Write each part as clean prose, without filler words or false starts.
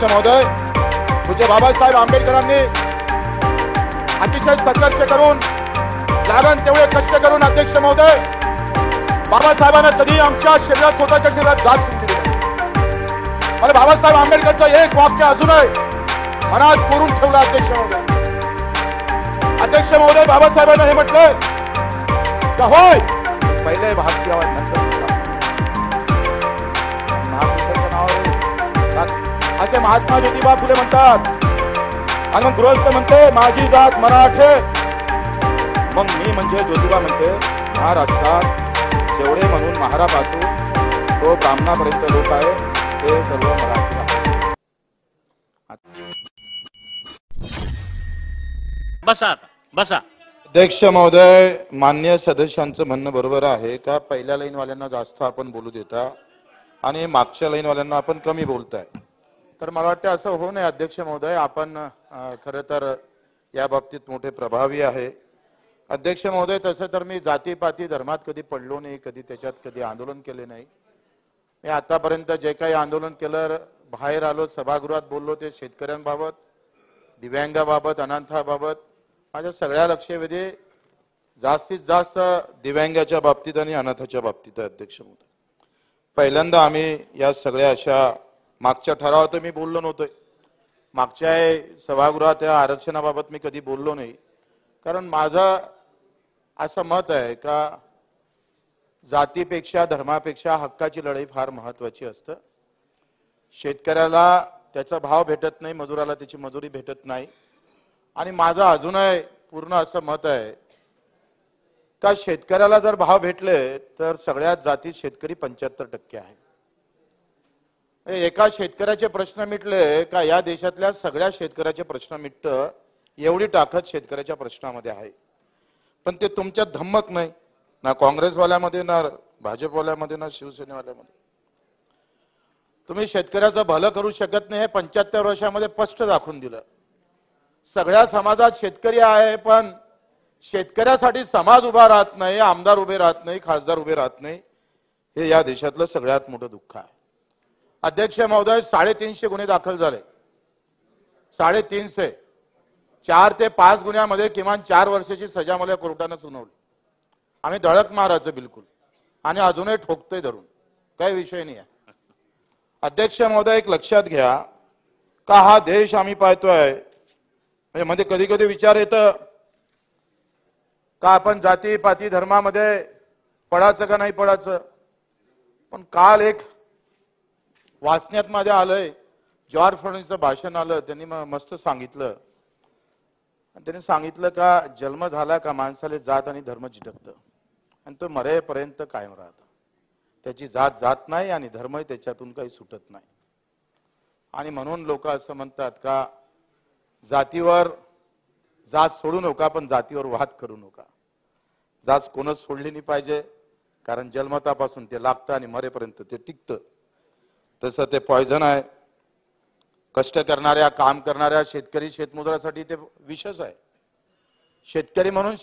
अध्यक्ष महोदय, पूज्य बाबासाहेब आंबेडकरांनी अतिशय संघर्ष करून लागण तेवढे कष्ट करून अध्यक्ष महोदय बाबासाहेबांना कधी आमच्या शरीरात स्वतःच्या शरीरात जात दिली नाही। मला बाबासाहेब आंबेडकरचं एक वाक्य अजूनही मनात कोरून ठेवलं अध्यक्ष महोदय। अध्यक्ष महोदय बाबासाहेबांना हे म्हटलं का होय पहिले भारतीय नंतर महापुरुषाच्या नावावर असे महात्मा ज्योतिबा फुले म्हणतात आणि मग गृहस्थ म्हणते माझी जात मराठे, मग मी म्हणजे ज्योतिबा म्हणते महाराष्ट्रात जेवढे म्हणून महारापासून तो ब्राह्मणापर्यंत लोक आहे ते सर्व मराठी आहे। बसा बसा। अध्यक्ष महोदय, मान्य सदस्यांचं म्हणणं बरोबर आहे का पहिल्या लाईनवाल्यांना जास्त आपण बोलू देता आणि मागच्या लाईनवाल्यांना आपण कमी बोलताय, तर मला वाटतं असं होऊ नये अध्यक्ष महोदय। आपण खरं तर या बाबतीत मोठे प्रभावी आहे अध्यक्ष महोदय। तसं तर मी जातीपाती धर्मात कधी पडलो नाही, कधी त्याच्यात कधी आंदोलन केले नाही। मी आतापर्यंत जे काही आंदोलन केलं बाहेर आलो सभागृहात बोललो ते शेतकऱ्यांबाबत, दिव्यांगाबाबत, अनाथाबाबत माझ्या सगळ्या लक्षवेधी जास्तीत जास्त दिव्यांगाच्या बाबतीत आणि अनाथाच्या बाबतीत आहे अध्यक्ष महोदय। पहिल्यांदा आम्ही या सगळ्या अशा मागच्या ठरावात मी बोललो नव्हतोय, मागच्या सभागृहात या आरक्षणाबाबत मी कधी बोललो नाही, कारण माझं असं मत आहे का जातीपेक्षा धर्मापेक्षा हक्काची लढाई फार महत्वाची असते। शेतकऱ्याला त्याचा भाव भेटत नाही, मजुराला त्याची मजुरी भेटत नाही, आणि माझं अजूनही पूर्ण असं मत आहे का शेतकऱ्याला जर भाव भेटले तर सगळ्यात जातीत शेतकरी 75% आहे। एका शेतकऱ्याचे प्रश्न मिटले का या देशातल्या सगळ्या शेतकऱ्याचे प्रश्न मिटतं एवढी ताकद शेतकऱ्याच्या प्रश्नामध्ये आहे। पण ते तुमच्यात धम्मक नाही, ना काँग्रेसवाल्यामध्ये, ना भाजपवाल्यामध्ये, ना शिवसेनेवाल्यामध्ये। तुम्ही शेतकऱ्याचं भलं करू शकत नाही हे 75 वर्षामध्ये स्पष्ट दाखवून दिलं। सगळ्या समाजात शेतकरी आहे, पण शेतकऱ्यासाठी समाज उभा राहत नाही, आमदार उभे राहत नाही, खासदार उभे राहत नाही, हे या देशातलं सगळ्यात मोठं दुःख आहे अध्यक्ष महोदय। 350 गुन्हे दाखल झाले, 350, 4 ते 5 गुन्ह्यामध्ये किमान 4 वर्षाची सजा मला कोर्टाने सुनावली। आम्ही धडक मारायचं बिलकुल, आणि अजूनही ठोकतोय धरून, काही विषय नाही आहे अध्यक्ष महोदय। एक लक्षात घ्या का हा देश आम्ही पाहतोय, म्हणजे मध्ये कधी कधी विचार येतं का आपण जातीपाती धर्मामध्ये पडायचं का नाही पडायचं, पण काल एक वाचण्यात मध्ये आलंय, जॉर्ज फर्नांडिसचं भाषण आलं, त्यांनी मस्त सांगितलं, त्यांनी सांगितलं का जन्म झाला का माणसाला जात आणि धर्म चिटकतं आणि तो मरेपर्यंत कायम राहतं, त्याची जात जात नाही आणि धर्म त्याच्यातून काही सुटत नाही। आणि म्हणून लोक असं म्हणतात का जातीवर जात सोडू नका, पण जातीवर वाद करू नका। जात कोणच सोडली नाही पाहिजे, कारण जन्मतापासून ते लागतं आणि मरेपर्यंत ते टिकतं, तसं ते पॉयझन आहे। कष्ट करणाऱ्या, काम करणाऱ्या शेतकरी शेतमजुरासाठी ते विषच आहे। शेतकरी म्हणून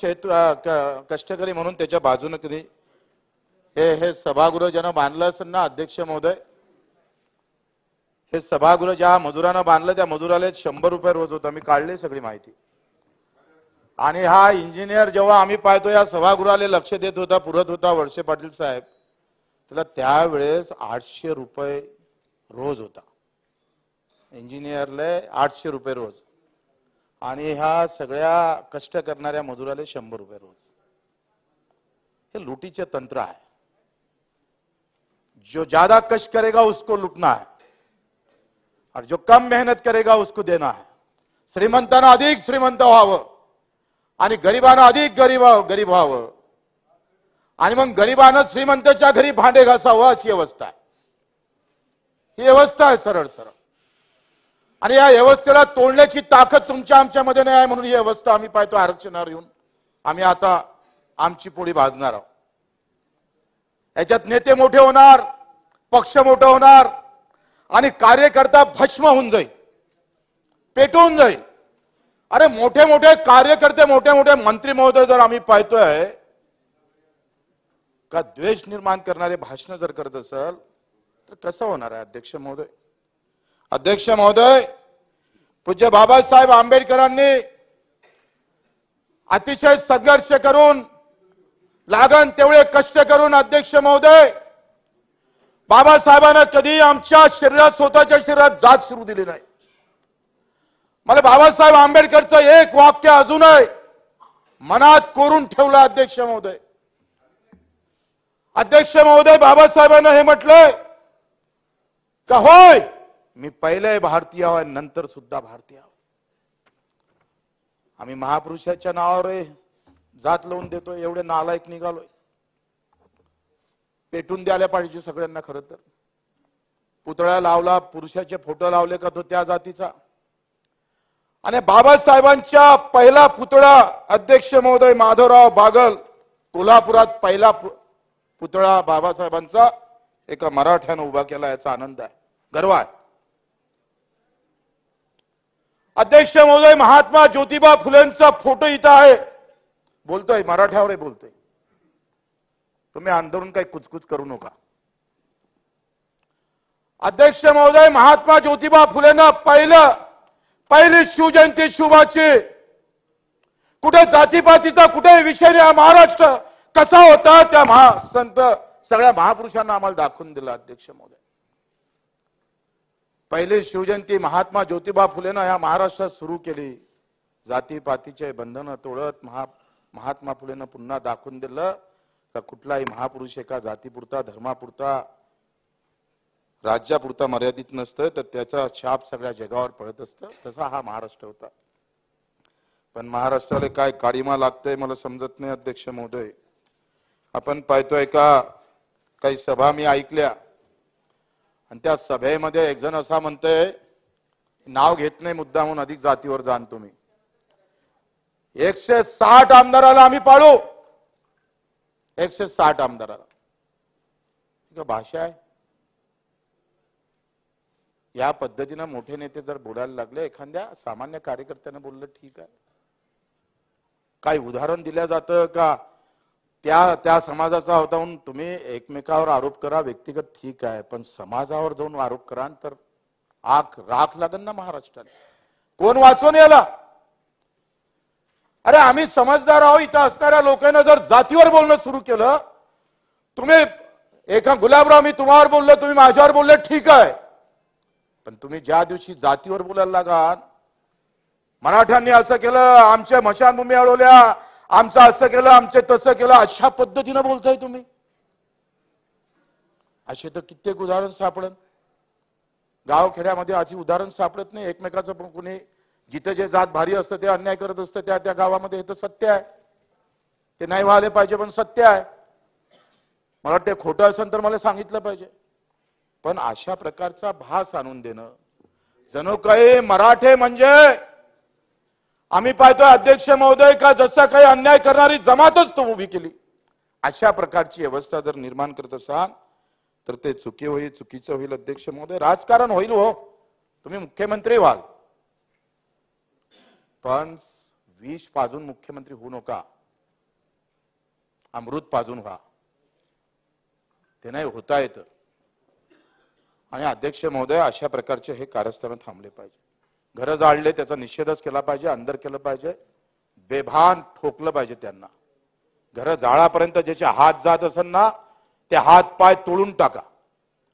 कष्टकरी म्हणून त्याच्या बाजूने कधी हे सभागृह ज्यानं बांधलं असेल ना अध्यक्ष महोदय, हे सभागृह ज्या मजुरानं बांधलं त्या मजुराला 100 रुपये रोज होता, मी काढले सगळी माहिती। आणि हा इंजिनियर जेव्हा आम्ही पाहतो या सभागृहाला लक्ष देत होता, पुरत होता वळसे पाटील साहेब, त्याला त्यावेळेस 800 रुपये रोज होता, इंजिनियरले 800 रुपये रोज, आणि ह्या सगळ्या कष्ट करणाऱ्या मजुराले 100 रुपये रोज। हे लुटीचे तंत्र आहे। जो ज्यादा कष्ट करेगा उसको लुटना है और जो कम मेहनत करेगा उसको देना है। श्रीमंतांना अधिक श्रीमंत व्हावं आणि गरिबांना अधिक गरीब व्हावं, आणि मग गरिबांना श्रीमंताच्या घरी भांडे घासावं, अशी अवस्था आहे। ही व्यवस्था आहे सरळ सरळ, आणि या व्यवस्थेला तोडण्याची ताकद तुमच्या आमच्यामध्ये नाही आहे, म्हणून ही व्यवस्था आम्ही पाहतो आरक्षणावर येऊन आम्ही आता आमची पोळी भाजणार आहोत। याच्यात नेते मोठे होणार, पक्ष मोठा होणार, आणि कार्यकर्ता भस्म होऊन जाईल, पेटून जाईल। अरे मोठे मोठे कार्यकर्ते, मोठे मोठे मंत्री महोदय जर आम्ही पाहतोय का द्वेष निर्माण करणारे भाषण जर करत असेल तर कसं होणार आहे अध्यक्ष महोदय? अध्यक्ष महोदय, पूज्य बाबासाहेब आंबेडकरांनी अतिशय संघर्ष करून लागण तेवढे कष्ट करून अध्यक्ष महोदय बाबासाहेबांना कधी आमच्या शरीरात स्वतःच्या शरीरात जात सुरू दिली नाही. मला बाबासाहेब आंबेडकरचं एक वाक्य अजूनही मनात कोरून ठेवलं. अध्यक्ष महोदय, अध्यक्ष महोदय, बाबासाहेबांना हे म्हटलंय का होय मी पहिले भारतीय आहे नंतर सुद्धा भारतीय आहे. आम्ही महापुरुषाच्या नावावर जात लावून देतोय, एवढे नालायक निघालोय. पेटून द्यायला पाहिजे सगळ्यांना. खरं तर पुतळा लावला, पुरुषाचे फोटो लावले का तो त्या जातीचा. आणि बाबासाहेबांच्या पहिला पुतळा अध्यक्ष महोदय माधवराव बागल कोल्हापुरात पहिला पुतळा बाबासाहेबांचा एका मराठ्यानं उभा केला. याचा आनंद आहे, गर्व आहे. अध्यक्ष महोदय, महात्मा ज्योतिबा फुलेंचा फोटो इथं आहे. बोलतोय मराठ्यावर बोलतोय. तुम्ही आंदोलन काही कुचकुच करू नका. अध्यक्ष महोदय, महात्मा ज्योतिबा फुलेंना पहिली शिवजयंती शुभाची कुठे जातीपातीचा कुठे विषय नाही. महाराष्ट्र कसा होता त्या महासंत सगळ्या महापुरुषांना आम्हाला दाखवून दिला. अध्यक्ष महोदय, पहिली शिवजयंती महात्मा ज्योतिबा फुलेनं या महाराष्ट्रात सुरू केली. जातीपातीचे बंधन तोडत महात्मा फुलेनं पुन्हा दाखवून दिलं का कुठलाही महापुरुष एका जातीपुरता धर्मापुरता राज्यापुरता मर्यादित नसतं, तर त्याचा छाप सगळ्या जगावर पडत असतं. तसा हा महाराष्ट्र होता. पण महाराष्ट्राला काय काळीमा लागतंय मला समजत नाही. अध्यक्ष महोदय, आपण पाहतोय का काही सभा मी ऐकल्या आणि त्या सभेमध्ये एक जण असा म्हणतोय, नाव घेत नाही मुद्दा म्हणून, अधिक जातीवर जाण तुम्ही, 160 आमदाराला आम्ही पाळू. 160 आमदाराला भाषा आहे. या पद्धतीने मोठे नेते जर बोलायला लागले, एखाद्या सामान्य कार्यकर्त्याने बोललं ठीक आहे. काही उदाहरण दिलं जातं का त्या समाजाचा होता म्हणून तुम्ही एकमेकावर आरोप करा व्यक्तिगत, ठीक आहे, पण समाजावर जाऊन आरोप करा तर राख लागेल ना महाराष्ट्राला. कोण वाचवून याला? अरे आम्ही समजदार आहोत. इथं असणाऱ्या लोकांना जर जातीवर बोलणं सुरू केलं, तुम्ही एका गुलाबराव मी तुम्हावर बोललो, तुम्ही माझ्यावर बोलले, ठीक आहे, पण तुम्ही ज्या दिवशी जातीवर बोलायला लागाल, मराठ्यांनी असं केलं, आमच्या मशानभूमी अडवल्या, आमचं असं केलं, आमचे तसं केलं, अशा पद्धतीनं बोलताय तुम्ही. असे तर कित्येक उदाहरण सापडत. गावखेड्यामध्ये अशी उदाहरण सापडत नाही. एकमेकाचं पण कुणी जिथे जे जात भारी असतं ते अन्याय करत असतं त्या गावामध्ये. हे तर सत्य आहे. ते नाही व्हायला पाहिजे पण सत्य आहे. मला वाटतं खोटं असेल तर मला सांगितलं पाहिजे. पण अशा प्रकारचा भास आणून देणं जणू काही मराठे म्हणजे आम्ही पाहतोय अध्यक्ष महोदय का जसं काही अन्याय करणारी जमातच तो उभी केली. अशा प्रकारची अवस्था जर निर्माण करत असाल तर ते चुकीचं होईल. अध्यक्ष महोदय, राजकारण होईल हो, तुम्ही मुख्यमंत्री व्हाल, पण विष पाजून मुख्यमंत्री होऊ नका. अमृत पाजून व्हा. ते नाही होता येतं. आणि अध्यक्ष महोदय, अशा प्रकारचे हे कारस्थान थांबले पाहिजे. घरं जाळले त्याचा निषेधच केला पाहिजे, अंदर केलं पाहिजे, बेभान ठोकलं पाहिजे त्यांना. घरं जाळापर्यंत ज्याचे हात जात असेल ना ते हात पाय तोडून टाका.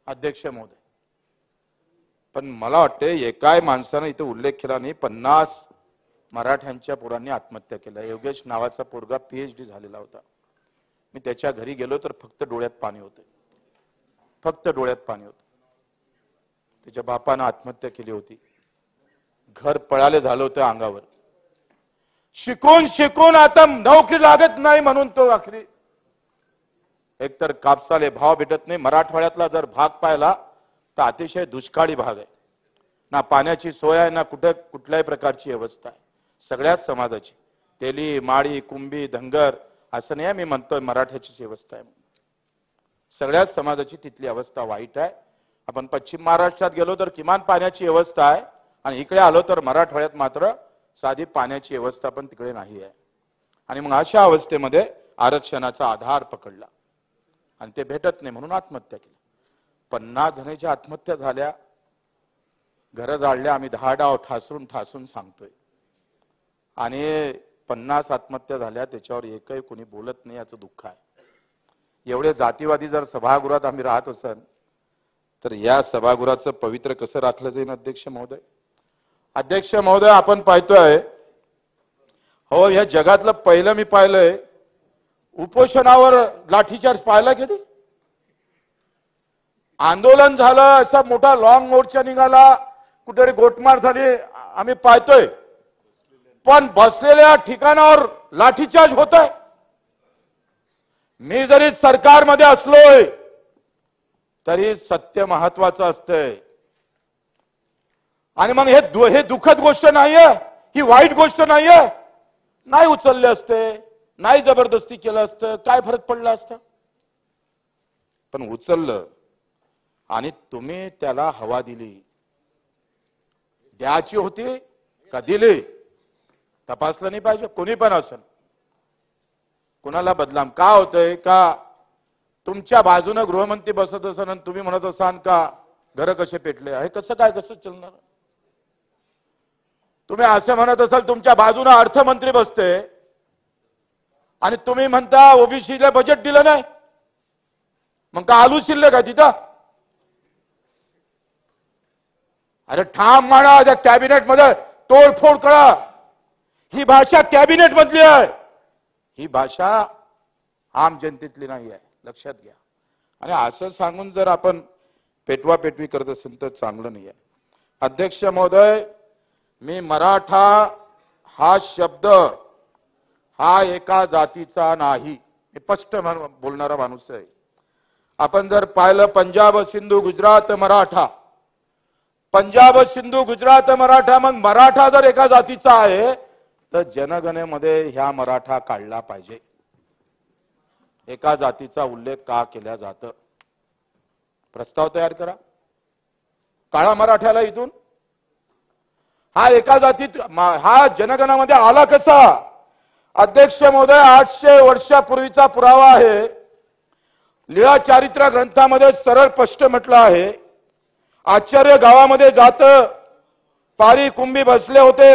अध्यक्ष महोदय, पण मला वाटते एकाय माणसानं इथे उल्लेख केला नाही, 50 मराठ्यांच्या पोरांनी आत्महत्या केल्या. योगेश नावाचा पोरगा PhD झालेला होता. मी त्याच्या घरी गेलो तर फक्त डोळ्यात पाणी होते, फक्त डोळ्यात पाणी होतं. त्याच्या बापानं आत्महत्या केली होती. घर पळाले झालं होतं अंगावर. शिकून आता नोकरी लागत नाही म्हणून तो आखरी एकतर कापसाले भाव भेटत नाही. मराठवाड्यातला जर भाग पाहिला तर अतिशय दुष्काळी भाग आहे. ना पाण्याची सोय आहे, ना कुठल्याही प्रकारची व्यवस्था आहे. सगळ्याच समाजाची, तेली माळी कुंभी धनगर असं नाही मी म्हणतोय मराठ्याचीच व्यवस्था आहे. सगळ्याच समाजाची तिथली अवस्था वाईट आहे. आपण पश्चिम महाराष्ट्रात गेलो तर किमान पाण्याची व्यवस्था आहे, आणि इकडे आलो तर मराठवाड्यात मात्र साधी पाण्याची व्यवस्था पण तिकडे नाही आहे. आणि मग अशा अवस्थेमध्ये आरक्षणाचा आधार पकडला आणि ते भेटत नाही म्हणून आत्महत्या केली. 50 जणांच्या आत्महत्या झाल्या. घरं जाळले आम्ही 10 डाव ठासून ठासून सांगतोय आणि 50 आत्महत्या झाल्या त्याच्यावर एकही कोणी बोलत नाही याचं दुःख आहे। एवढे जातीवादी जर सभागृहात आम्ही राहत असन तर या सभागृहाचं पवित्र कसं राखलं जाईल अध्यक्ष महोदय? अध्यक्ष महोदय आपण पाहतोय हो या जगातलं पहिलं मी पाहिलंय उपोषणावर लाठीचार्ज पाहिला कधी? आंदोलन झालं असा मोठा लॉंग मोर्चा निघाला कुठेतरी गोटमार झाली आम्ही पाहतोय पण बसलेल्या ठिकाणावर लाठीचार्ज होतोय। मी जरी सरकारमध्ये असलोय तरी सत्य महत्वाचं असतंय आणि मग हे दुःखद गोष्ट नाहीये, ही वाईट गोष्ट नाहीये। नाही उचलले असते, नाही जबरदस्ती केलं असतं, काय फरक पडला असता? पण उचललं आणि तुम्ही त्याला हवा दिली। द्यायची होती का दिली तपासलं नाही पाहिजे कोणी पण असेल। कोणाला बदनाम का होतंय का तुमच्या बाजूने गृहमंत्री बसत असन आणि तुम्ही म्हणत असाल का घर कसे पेटले? हे कसं काय कसं चालणार? तुम्ही असं म्हणत असाल तुमच्या बाजूने अर्थमंत्री बसते आणि तुम्ही म्हणता ओबीसीला बजेट दिलं नाही, मग का आलू शिल्लक काय तिथं? अरे ठाम माना त्या कॅबिनेट मध्ये तोडफोड करा। ही भाषा कॅबिनेट मधली आहे, ही भाषा आम जनतेतली नाही आहे, लक्षात घ्या। आणि असं सांगून जर आपण पेटवा पेटवी करत असेल तर चांगलं नाही आहे। अध्यक्ष महोदय मी मराठा हा शब्द हा एका जातीचा नाही, मी स्पष्ट बोलणारा माणूस आहे। आपण जर पाहिलं पंजाब सिंधू गुजरात मराठा, पंजाब सिंधू गुजरात मराठा, मग मराठा जर एका जातीचा आहे तर जनगणनेमध्ये ह्या मराठा काढला पाहिजे। एका जातीचा उल्लेख का केला जातो? प्रस्ताव तयार करा, काळा मराठ्याला इथून। हा एका जातीत हा जनगणनेमध्ये आला कसा? अध्यक्ष महोदय 800 वर्षापूर्वीचा पुरावा आहे। लीळा चारित्र्य ग्रंथामध्ये सरळ स्पष्ट म्हटलं आहे, आचार्य गावामध्ये जात पारी कुंभी बसले होते,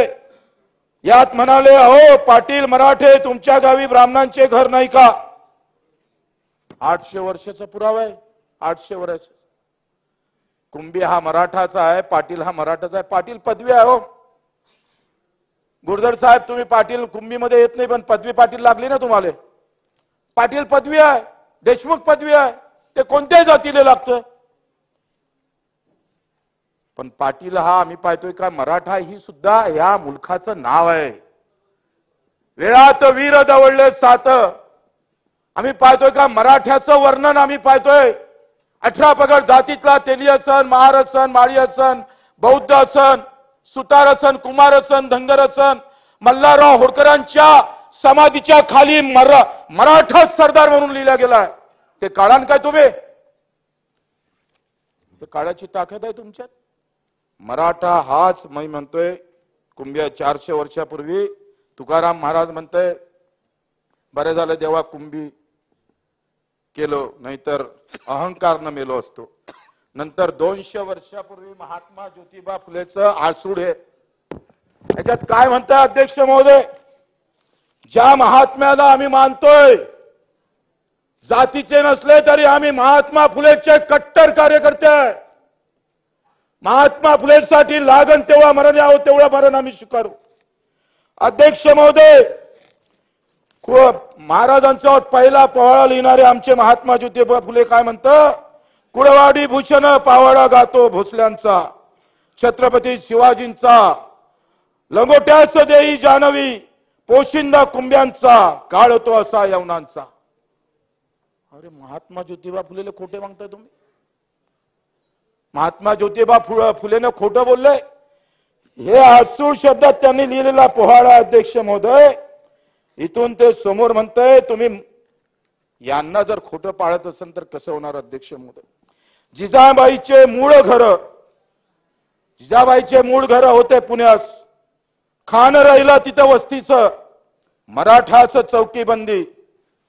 यात म्हणाले अहो पाटील मराठे तुमच्या गावी ब्राह्मणांचे घर नाही का? 800 वर्षाचा पुरावा आहे, 800 वर्ष। कुंभी हा मराठाचा आहे, पाटील हा मराठाचा आहे, पाटील पदवी आहे हो। गुरधर साहेब तुम्ही पाटील कुंभीमध्ये येत नाही पण पदवी पाटील लागली ना तुम्हाला? पाटील पदवी आहे, देशमुख पदवी आहे, ते कोणत्याही जातीला लागतं। पण पाटील हा आम्ही पाहतोय का मराठा ही सुद्धा या मुलखाचं नाव आहे। वेळात वीर दवळले सात, आम्ही पाहतोय का मराठ्याचं वर्णन आम्ही पाहतोय। 18 पगड जातीतला तेली असन, महार असन, माळी असन, बौद्ध असन, सुतार असन, कुमार असन, धनगर असन, मल्हारराव होळकरांच्या समाधीच्या खाली मराठा सरदार म्हणून लिहिला गेलाय। ते काढान काय तुम्ही? ते काळाची ताकद आहे तुमच्यात। मराठा हाच मी म्हणतोय कुंभी 400 वर्षापूर्वी तुकाराम महाराज म्हणतोय बरे झालं देवा कुंभी केलो नाहीतर अहंकार न मेलो असतो। नंतर 200 वर्षापूर्वी महात्मा ज्योतिबा फुलेचं आसूड आहे। याच्यात काय म्हणताय अध्यक्ष महोदय? ज्या महात्म्याला आम्ही मानतोय जातीचे नसले तरी आम्ही महात्मा फुलेचे कट्टर कार्यकर्ते आहे। महात्मा फुलेसाठी लागण तेव्हा मरण यावं तेवढं मरण आम्ही स्वीकारू। अध्यक्ष महोदय महाराजांचा पहिला पोवाडा लिहिणारे आमचे महात्मा ज्योतिबा फुले काय म्हणतं? कुळवाडी भूषण पावाडा गातो भोसल्यांचा, छत्रपती शिवाजींचा, लंगोट्यास देई जानवी, पोशिंदा कुंभ्यांचा, काळ तो असा यवनांचा। अरे महात्मा ज्योतिबा फुलेला खोटे मागताय तुम्ही? महात्मा ज्योतिबा फुलेने खोटं बोलले? हे आसूड शब्दात त्यांनी लिहिलेला पोवाडा अध्यक्ष महोदय इथून ते समोर म्हणतंय तुम्ही यांना जर खोटं पाळत असेल तर कसं होणार अध्यक्ष महोदय? जिजाबाईचे मूळ घर होते पुण्यास, खान राहिला तिथं वस्तीचं, मराठाचं चौकीबंदी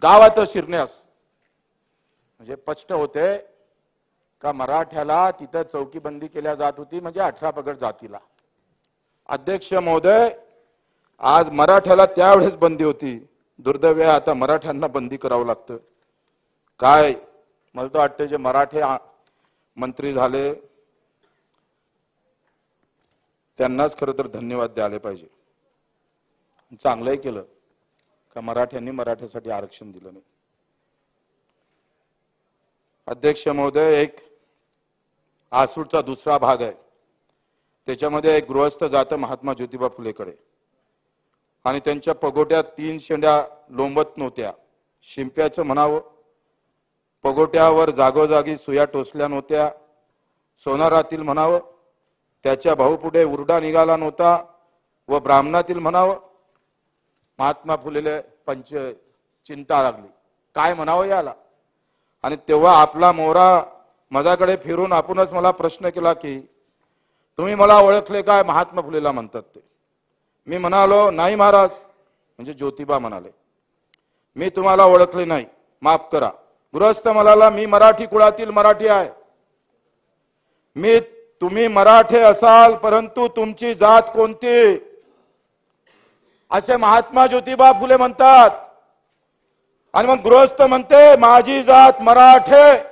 गावात शिरण्यास। म्हणजे स्पष्ट होते का मराठ्याला तिथं चौकीबंदी केल्या जात होती, म्हणजे 18 पगड जातीला. अध्यक्ष महोदय, आज मराठ्याला त्यावेळेस बंदी होती, दुर्दैव आहे आता मराठ्यांना बंदी करावं लागतं. काय मला तर वाटतं जे मराठे मंत्री झाले त्यांनाच खरं तर धन्यवाद द्यायला पाहिजे. चांगलंही केलं का मराठ्यांनी मराठ्यासाठी आरक्षण दिलं नाही. अध्यक्ष महोदय, एक आसूडचा दुसरा भाग आहे, त्याच्यामध्ये एक गृहस्थ जातं महात्मा ज्योतिबा फुलेकडे आणि त्यांच्या पगोट्यात 3 शेंड्या लोंबत नव्हत्या. शिंप्याचं म्हणावं, पगोट्यावर जागोजागी सुया टोचल्या नव्हत्या. सोनारातील म्हणावं, त्याच्या भाऊपुढे उरडा निघाला नव्हता. व ब्राह्मणातील म्हणावं, महात्मा फुलेले चिंता लागली, काय म्हणावं याला. आणि तेव्हा आपला मोहरा माझ्याकडे फिरून आपणच मला प्रश्न केला की तुम्ही मला ओळखले काय, महात्मा फुलेला म्हणतात ते. मी म्हणालो नाही महाराज. म्हणजे ज्योतिबा म्हणाले, मी तुम्हाला ओळखले नाही, माफ करा. गृहस्थ म्हणाला, मी मराठी कुळातील मराठी आहे. तुम्ही मराठे असाल, परंतु तुमची जात कोणती, असे महात्मा ज्योतिबा फुले म्हणतात. आणि मग गृहस्थ म्हणते माझी जात मराठे.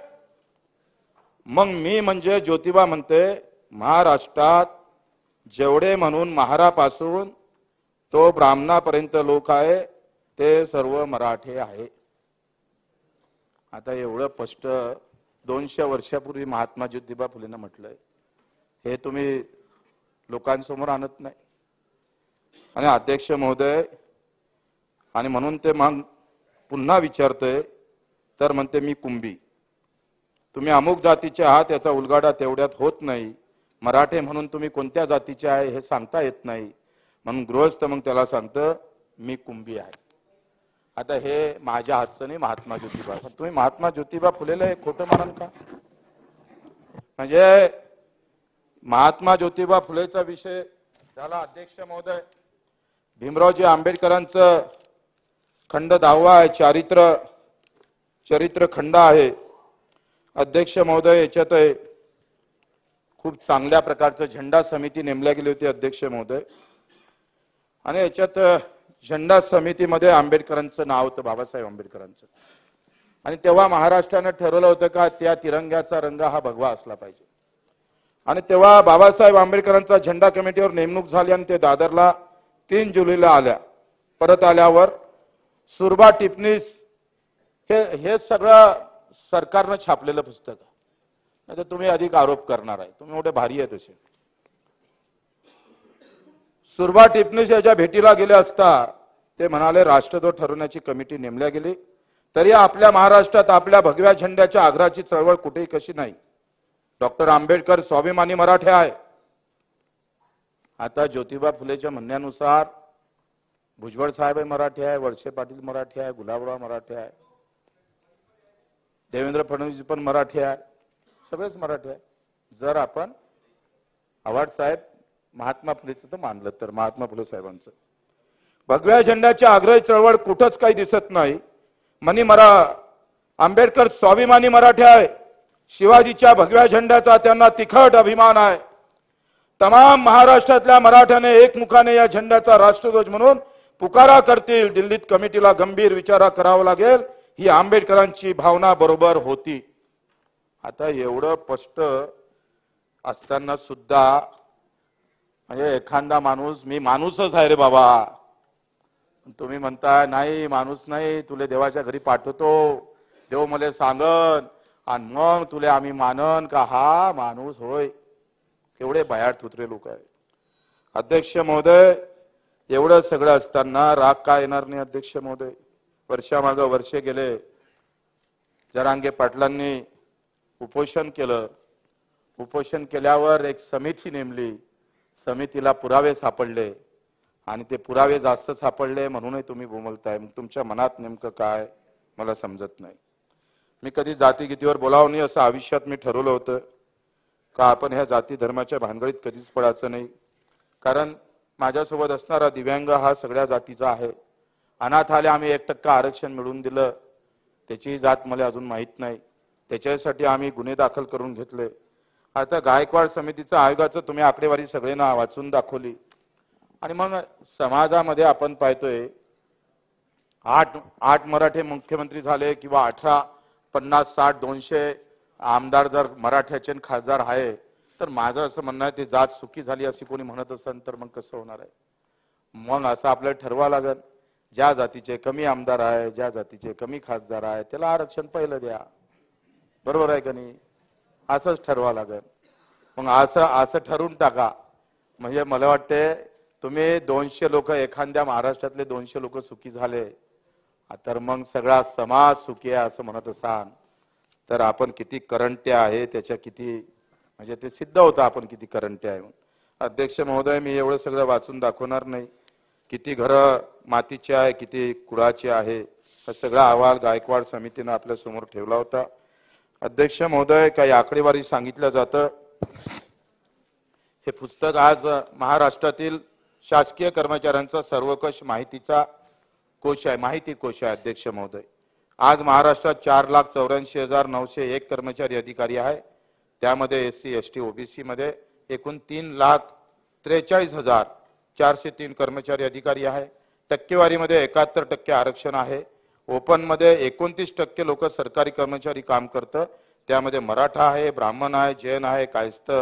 मग मी म्हणजे ज्योतिबा म्हणते महाराष्ट्रात जेवढे म्हणून महारापासून तो ब्राह्मणापर्यंत लोक आहे ते सर्व मराठे आहे. आता एवढं स्पष्ट 200 वर्षापूर्वी महात्मा ज्योतिबा फुलेंना म्हटलंय, हे तुम्ही लोकांसमोर आणत नाही. आणि अध्यक्ष महोदय, आणि म्हणून ते मग पुन्हा विचारतोय तर म्हणते मी कुंभी. तुम्ही अमुक जातीचे आहात याचा उलगाडा तेवढ्यात होत नाही. मराठे म्हणून तुम्ही कोणत्या जातीचे आहे हे सांगता येत नाही. म्हणून गृहस्थ मग त्याला सांगतं मी कुंभी आहे. आता हे माझ्या हातचं नाही, महात्मा ज्योतिबा. तुम्ही महात्मा ज्योतिबा फुलेला हे खोटं मानाल का. म्हणजे महात्मा ज्योतिबा फुलेचा विषय झाला. अध्यक्ष महोदय, भीमरावजी आंबेडकरांचं खंड 10वा आहे, चरित्र खंड आहे. अध्यक्ष महोदय, याच्यात खूप चांगल्या प्रकारचं झेंडा समिती नेमल्या गेली होती अध्यक्ष महोदय. आणि याच्यात झेंडा समितीमध्ये आंबेडकरांचं नाव होतं, बाबासाहेब आंबेडकरांचं. आणि तेव्हा महाराष्ट्रानं ठरवलं होतं का त्या तिरंग्याचा रंग हा भगवा असला पाहिजे. आणि तेव्हा बाबासाहेब आंबेडकरांचा झेंडा कमिटीवर नेमणूक झाली आणि ते दादरला 3 जुलैला आल्या. परत आल्यावर सुरबा टिपणीस हे सगळं सरकारनं छापलेलं पुस्तक. नाही तर तुम्ही अधिक आरोप करणार आहे, तुम्ही मोठे भारी आहे तसे. सुरबा टिपणीस याच्या भेटीला गेले असता ते म्हणाले राष्ट्रध्वज ठरवण्याची कमिटी नेमल्या गेली, तरी आपल्या महाराष्ट्रात आपल्या भगव्या झेंड्याच्या आग्रहाची चळवळ कुठेही कशी नाही. डॉक्टर आंबेडकर स्वाभिमानी मराठे आहे. आता ज्योतिबा फुलेच्या म्हणण्यानुसार भुजबळ साहेब मराठी आहे, वळसे पाटील मराठी आहे, गुलाबराव मराठी आहे, देवेंद्र फडणवीस पण मराठी आहे, सगळेच मराठी आहे. जर आपण आव्हाड साहेब महात्मा फुलेचं तर मानलं तर महात्मा फुले साहेबांचं भगव्या झेंड्याच्या आग्रही चळवळ कुठंच काही दिसत नाही. आंबेडकर स्वाभिमानी मराठी आहे. शिवाजीच्या भगव्या झेंड्याचा त्यांना तिखट अभिमान आहे. तमाम महाराष्ट्रातल्या मराठ्याने एकमुखाने या झेंड्याचा राष्ट्रध्वज म्हणून पुकारा करतील. दिल्लीत कमिटीला गंभीर विचार करावा लागेल, ही आंबेडकरांची भावना बरोबर होती. आता एवढं स्पष्ट असताना सुद्धा म्हणजे एखादा माणूस, मी माणूसच आहे रे बाबा, तुम्ही म्हणताय नाही माणूस नाही, तुले देवाच्या घरी पाठवतो, देव मला सांगन आणि मग तुले आम्ही मानन का हा माणूस होय. केवढे भयाड थुत्रे लोक आहे. अध्यक्ष महोदय, एवढं सगळं असताना राग का येणार नाही. अध्यक्ष महोदय, वर्षामागे वर्षे गेले, जरांगे पाटलांनी उपोषण केलं. उपोषण केल्यावर एक समिती नेमली, समितीला पुरावे सापडले आणि ते पुरावे जास्त सापडले म्हणूनही तुम्ही बोंबलताय. तुमच्या मनात नेमकं काय मला समजत नाही. मी कधी जातीगीतीवर बोलावं नाही असं आयुष्यात मी ठरवलं होतं का आपण ह्या जाती धर्माच्या भानगडीत कधीच पडायचं नाही. कारण माझ्यासोबत असणारा दिव्यांग हा सगळ्या जातीचा आहे. अनाथ आले आम्ही 1% आरक्षण मिळवून दिलं, त्याची जात मला अजून माहित नाही. त्याच्यासाठी आम्ही गुन्हे दाखल करून घेतले. आता गायकवाड समितीचं आयोगाचं तुम्ही आकडेवारी सगळ्यांना वाचून दाखवली आणि मग समाजामध्ये आपण पाहतोय 8 मराठे मुख्यमंत्री झाले किंवा 18, 50, 60, 200 आमदार जर मराठ्याचे खासदार आहे, तर माझं असं म्हणणं आहे ते जात सुखी झाली अशी कोणी म्हणत असेल तर मग कसं होणार आहे? मग असं आपल्याला ठरवा लागेल, ज्या जातीचे कमी आमदार आहे, ज्या जातीचे कमी खासदार आहे, त्याला आरक्षण पहिलं द्या. बरोबर आहे का नाही? असंच ठरवा लागेल. मग असं ठरवून टाका. म्हणजे मला वाटते तुम्ही 200 लोक, एखाद्या महाराष्ट्रातले 200 लोक सुखी झाले तर मग सगळा समाज सुखी आहे असं म्हणत असाल तर आपण किती करंटे आहे त्याच्या किती म्हणजे ते सिद्ध होतं आपण किती करंटे आहे. अध्यक्ष महोदय, मी एवढं सगळं वाचून दाखवणार नाही. किती घरं मातीची आहे, किती कुळाची आहे, हा सगळा अहवाल गायकवाड समितीने आपल्या समोर ठेवला होता. अध्यक्ष महोदय, काही आकडेवारी सांगितलं जातं. हे पुस्तक आज महाराष्ट्रातील शासकीय कर्मचाऱ्यांचा सर्वकष माहितीचा कोश आहे, माहिती कोश आहे. अध्यक्ष महोदय, आज महाराष्ट्रात 4,84,901 कर्मचारी अधिकारी आहे. त्यामध्ये SC ST OBC मध्ये एकूण 3,43,403 कर्मचारी अधिकारी आहे. टक्केवारीमध्ये 71% आरक्षण आहे. ओपन मध्ये 29% लोक सरकारी कर्मचारी काम करतं. त्यामध्ये मराठा आहे, ब्राह्मण आहे, जैन आहे, कायस्थ,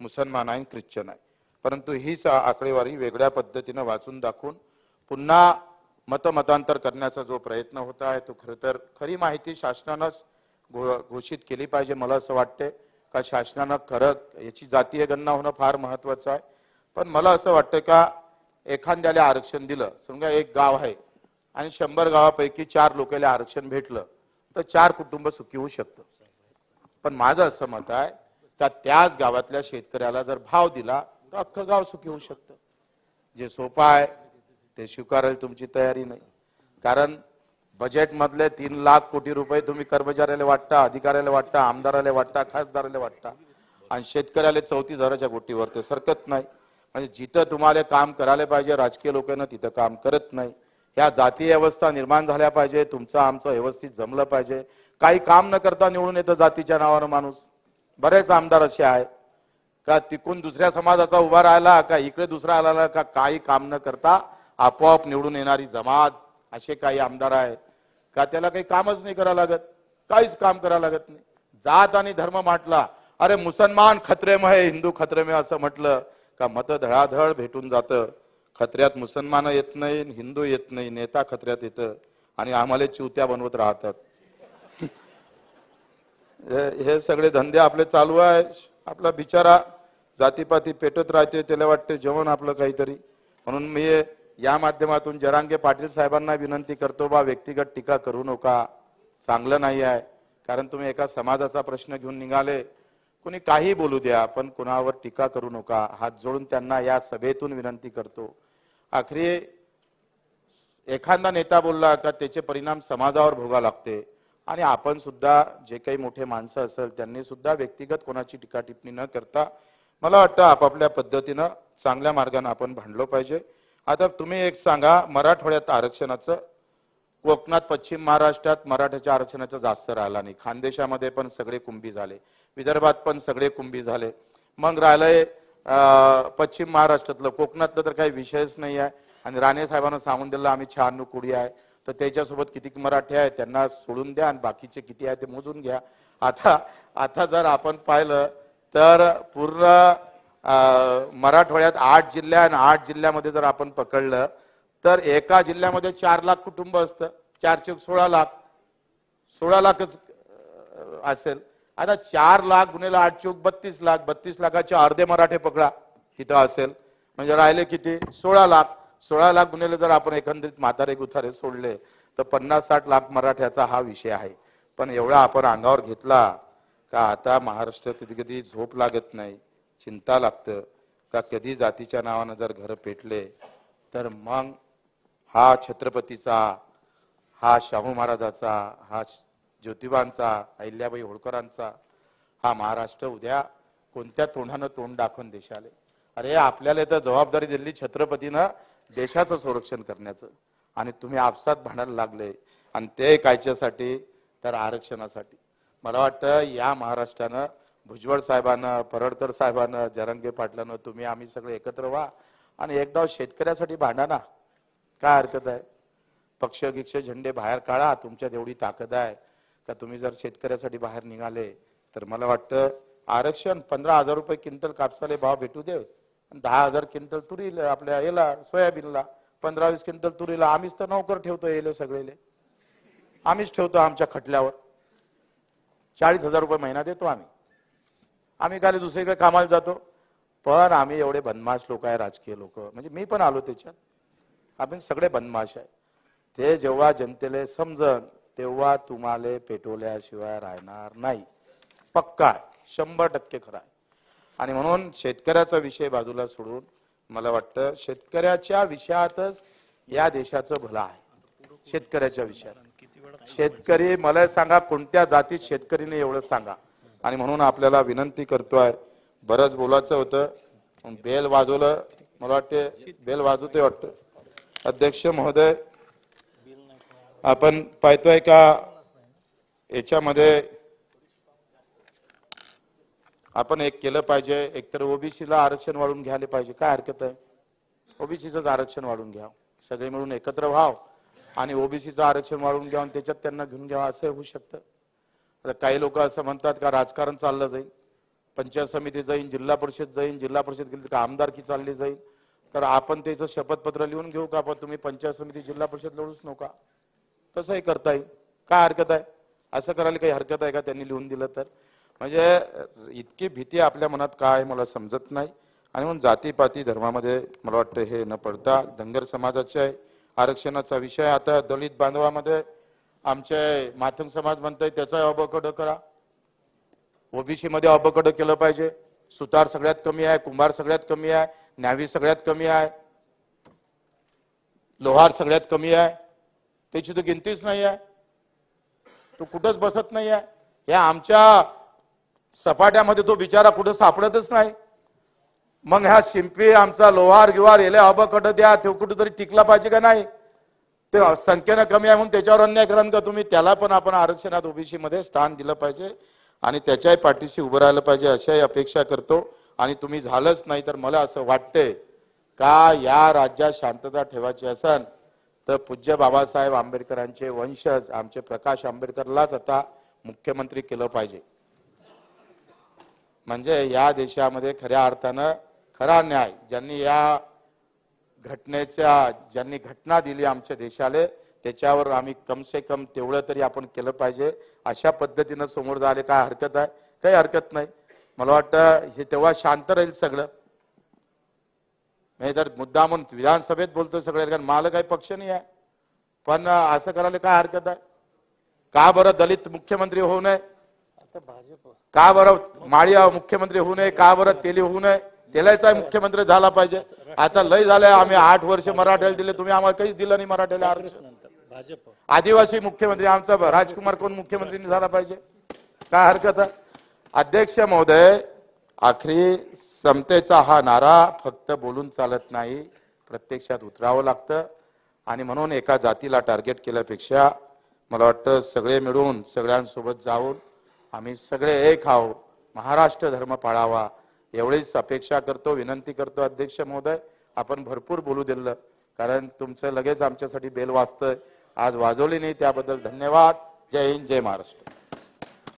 मुसलमान आहे, ख्रिश्चन आहे. परंतु हीच आकडेवारी वेगळ्या पद्धतीने वाचून दाखवून पुन्हा मतमतांतर करण्याचा जो प्रयत्न होता आहे तो खरं तर खरी माहिती शासनानंच घोषित केली पाहिजे. मला असं वाटते का शासनानं खरं याची जातीय गणना होणं फार महत्वाचं आहे. पण मला असं वाटतं का एखाद्याला आरक्षण दिलं, समजा एक गाव आहे आणि 100 गावापैकी 4 लोकांना आरक्षण भेटलं तर 4 कुटुंब सुखी होऊ शकतं. पण माझं असं मत आहे का त्याच गावातल्या शेतकऱ्याला जर भाव दिला तर अख्खं गाव सुखी होऊ शकतं. जे सोपं आहे ते स्वीकारायला तुमची तयारी नाही. कारण बजेट मधले 3 लाख कोटी रुपये तुम्ही कर्मचाऱ्याला वाटता, अधिकाऱ्याला वाटता, आमदाराला वाटता, खासदाराला वाटता आणि शेतकऱ्याला 34,000च्या गोटीवर ते सरकत नाही. म्हणजे जिथं तुम्हाला काम करायला पाहिजे राजकीय लोकांना तिथं काम करत नाही. ह्या जातीय अवस्था निर्माण झाल्या पाहिजे. तुमचं आमचं व्यवस्थित जमलं पाहिजे. काही काम न करता निवडून येतं जातीच्या नावानं माणूस. बरेच आमदार असे आहे का तिकून दुसऱ्या समाजाचा उभा राहिला का इकडे दुसरा आला का काही काम न करता आपोआप निवडून येणारी जमात, असे काही आमदार आहेत का त्याला काही कामच नाही करावं लागत, काहीच काम करावं लागत नाही. जात आणि धर्म म्हटला, अरे मुसलमान खतरे में है, हिंदू खतरे में असं म्हटलं का मत धडाधड भेटून जातं. खत्र्यात मुसलमान येत नाही, हिंदू येत नाही, नेता खत्र्यात येतं आणि आम्हाला चिवत्या बनवत राहतात. हे सगळे धंदे आपले चालू आहे. आपला बिचारा जातीपाती पेटत राहते, त्याला वाटते जेवण आपलं काहीतरी. म्हणून मी या माध्यमातून जरांगे पाटील साहेबांना विनंती करतो, बा व्यक्तिगत टीका करू नका, चांगलं नाही आहे. कारण तुम्ही एका समाजाचा प्रश्न घेऊन निघाले, कोणी काही बोलू द्या पण कोणावर टीका करू नका. हात जोडून त्यांना या सभेतून विनंती करतो. आखरी एखादा नेता बोलला का त्याचे परिणाम समाजावर भोगा लागते आणि आपण सुद्धा जे काही मोठे माणसं असेल त्यांनी सुद्धा व्यक्तिगत कोणाची टीका टिप्पणी न करता मला वाटतं आपापल्या पद्धतीनं चांगल्या मार्गाने आपण भांडलो पाहिजे. आता तुम्ही एक सांगा, मराठवाड्यात आरक्षणाचं, कोकणात पश्चिम महाराष्ट्रात मराठ्याच्या आरक्षणाचं जास्त राहिला नाही. खानदेशामध्ये पण सगळे कुंभी झाले, विदर्भात पण सगळे कुंभी झाले. मग राहिलंय पश्चिम महाराष्ट्रातलं, कोकणातलं तर काही विषयच नाही आहे. आणि राणे साहेबांना सांगून दिलं आम्ही 96 कोटी आहे, तर त्याच्यासोबत किती मराठी आहे त्यांना सोडून द्या आणि बाकीचे किती आहे ते मोजून घ्या. आता जर आपण पाहिलं तर पूर्ण मराठवाड्यात 8 जिल्हे आणि 8 जिल्ह्यामध्ये जर आपण पकडलं तर एका जिल्ह्यामध्ये 4 लाख कुटुंब असतं. 4 चौक 16 लाख, 16 लाखच असेल. आता 4 लाख गुणिले 8 चौक 32 लाख, 32 लाखाचे अर्धे मराठे पकडा तिथं असेल, म्हणजे राहिले किती? 16 लाख. 16 लाख गुणिले जर आपण एकंदरीत म्हातारे गुथारे सोडले तर 50-60 लाख मराठ्याचा हा विषय आहे. पण एवढा आपण अंगावर घेतला का आता महाराष्ट्र कधी कधी झोप लागत नाही, चिंता लागतं का कधी जातीच्या नावानं जर घर पेटले तर मग हा छत्रपतीचा, हा शाहू महाराजाचा, हा ज्योतिबांचा, अहिल्याबाई होळकरांचा हा महाराष्ट्र उद्या कोणत्या तोंडानं तोंड दाखवून देशाले. अरे आपल्याला तर जबाबदारी दिली छत्रपतीनं देशाचं संरक्षण करण्याचं आणि तुम्ही आपसात भांडायला लागले आणि ते कायच्यासाठी तर आरक्षणासाठी. मला वाटतं या महाराष्ट्रानं भुजबळ साहेबांना, परडकर साहेबांना, जरांगे पाटलांना, तुम्ही आम्ही सगळे एकत्र व्हा आणि एकदा शेतकऱ्यासाठी भांडा ना. काय हरकत आहे? पक्ष गिक्ष झेंडे बाहेर काढा. तुमच्यात एवढी ताकद आहे का तुम्ही जर शेतकऱ्यासाठी बाहेर निघाले तर मला वाटतं आरक्षण 15,000 रुपये क्विंटल कापसाले भाव भेटू दे, 10,000 क्विंटल तुरीला, आपल्या याला सोयाबीनला, 15-20 क्विंटल तुरीला. आम्हीच तर नोकर ठेवतो येले सगळेले, आम्हीच ठेवतो आमच्या खटल्यावर. 40,000 रुपये महिना देतो आम्ही. आम्ही काय दुसरीकडे कामाला जातो? पण आम्ही एवढे बदमाश लोक आहे, राजकीय लोक, म्हणजे मी पण आलो त्याच्यात. आपण सगळे बदमाश आहे. ते जेव्हा जनतेला समजन तेव्हा तुम्हाला पेटवल्याशिवाय राहणार नाही. पक्का आहे, 100% खरा आहे. आणि म्हणून शेतकऱ्याचा विषय बाजूला सोडून मला वाटतं शेतकऱ्याच्या विषयातच या देशाचं भलं आहे. शेतकऱ्याच्या विषयात शेतकरी, मला सांगा कोणत्या जातीत शेतकरीने एवढं सांगा. आणि म्हणून आपल्याला विनंती करतोय, बरंच बोलायचं होतं, बेल वाजवलं, मला वाटते बेल वाजवते वाटतं. अध्यक्ष महोदय, आपण पाहतोय का याच्यामध्ये आपण एक केलं पाहिजे, एकतर ओबीसीला आरक्षण वाढून घ्यायला पाहिजे. काय हरकत आहे? ओबीसीचं आरक्षण वाढून घ्या, सगळे मिळून एकत्र व्हाव आणि ओबीसीचं आरक्षण वाढून घ्या आणि त्याच्यात त्यांना घेऊन घ्यावं, असं होऊ शकतं. आता काही लोक असं म्हणतात का राजकारण चाललं जाईल, पंचायत समिती जाईल, जिल्हा परिषद जाईल, जिल्हा परिषद गेली तर आमदारकी चालली जाईल. तर आपण त्याचं शपथपत्र लिहून घेऊ का? पण तुम्ही पंचायत समिती, जिल्हा परिषद लढूच नका. तसंही करता येईल. काय हरकत आहे? असं करायला काही हरकत आहे का त्यांनी लिहून दिलं तर? म्हणजे इतकी भीती आपल्या मनात काय मला समजत नाही. आणि म्हणून जातीपाती धर्मामध्ये मला वाटतं हे न पडता धनगर समाजाच्या आरक्षणाचा विषय, आता दलित बांधवामध्ये आमचे माथंग समाज म्हणतोय त्याचा अबकड करा, ओबीसी मध्ये अबकड केलं पाहिजे. सुतार सगळ्यात कमी आहे, कुंभार सगळ्यात कमी आहे, न्यावी सगळ्यात कमी आहे, लोहार सगळ्यात कमी आहे. त्याची तर गिनतीच नाही आहे, तो कुठंच बसत नाही आहे. या आमच्या सपाट्यामध्ये तो बिचारा कुठं सापडतच नाही. मग ह्या शिंपी आमचा लोहार गिवार याला अबकड द्या, तो कुठेतरी टिकला पाहिजे का नाही? ते संख्येनं कमी आहे म्हणून त्याच्यावर अन्याय कराल का तुम्ही? त्याला पण आपण आरक्षणात ओबीसी मध्ये स्थान दिलं पाहिजे आणि त्याच्याही पाठीशी उभं राहिलं पाहिजे अशाही अपेक्षा करतो. आणि तुम्ही झालंच नाही तर मला असं वाटतंय का या राज्यात शांतता ठेवायची असेल तर पूज्य बाबासाहेब आंबेडकरांचे वंशज आमचे प्रकाश आंबेडकरलाच आता मुख्यमंत्री केलं पाहिजे. म्हणजे या देशामध्ये खऱ्या अर्थानं खरा न्याय ज्यांनी या ज्यांनी घटना दिली आमच्या देशाला, त्याच्यावर आम्ही कम से कम तेवढं तरी आपण केलं पाहिजे. अशा पद्धतीनं समोर झाले काय हरकत आहे? काही हरकत नाही. मला वाटतं हे तेव्हा शांत राहील सगळं. मी तर मुद्दा म्हणून विधानसभेत बोलतो सगळे, कारण मला काही पक्ष नाही आहे, पण असं करायला काय हरकत आहे? का बरं दलित मुख्यमंत्री होऊ नये? का बरं माळी मुख्यमंत्री होऊ नये? का बरं तेली होऊ नये? तेलाचा मुख्यमंत्री झाला पाहिजे. आता लय झालंय, आम्ही 8 वर्ष मराठ्याला दिले, तुम्ही आम्हाला काहीच दिलं नाही मराठ्याला आरक्षण. आदिवासी मुख्यमंत्री आमचा राजकुमार कोण मुख्यमंत्री झाला पाहिजे? काय हरकत आहे? अध्यक्ष महोदय, आखरी समतेचा हा नारा फक्त बोलून चालत नाही, प्रत्यक्षात उतरावं लागतं. आणि म्हणून एका जातीला टार्गेट केल्यापेक्षा मला वाटतं सगळे मिळून सगळ्यांसोबत जाऊन आम्ही सगळे एक आहोत, महाराष्ट्र धर्म पाळावा एवढीच अपेक्षा करतो, विनंती करतो. अध्यक्ष महोदय, आपण भरपूर बोलू दिलं, कारण तुमचं लगेच आमच्यासाठी बेल वाजतंय, आज वाजवली नाही, त्याबद्दल धन्यवाद. जय हिंद, जय महाराष्ट्र.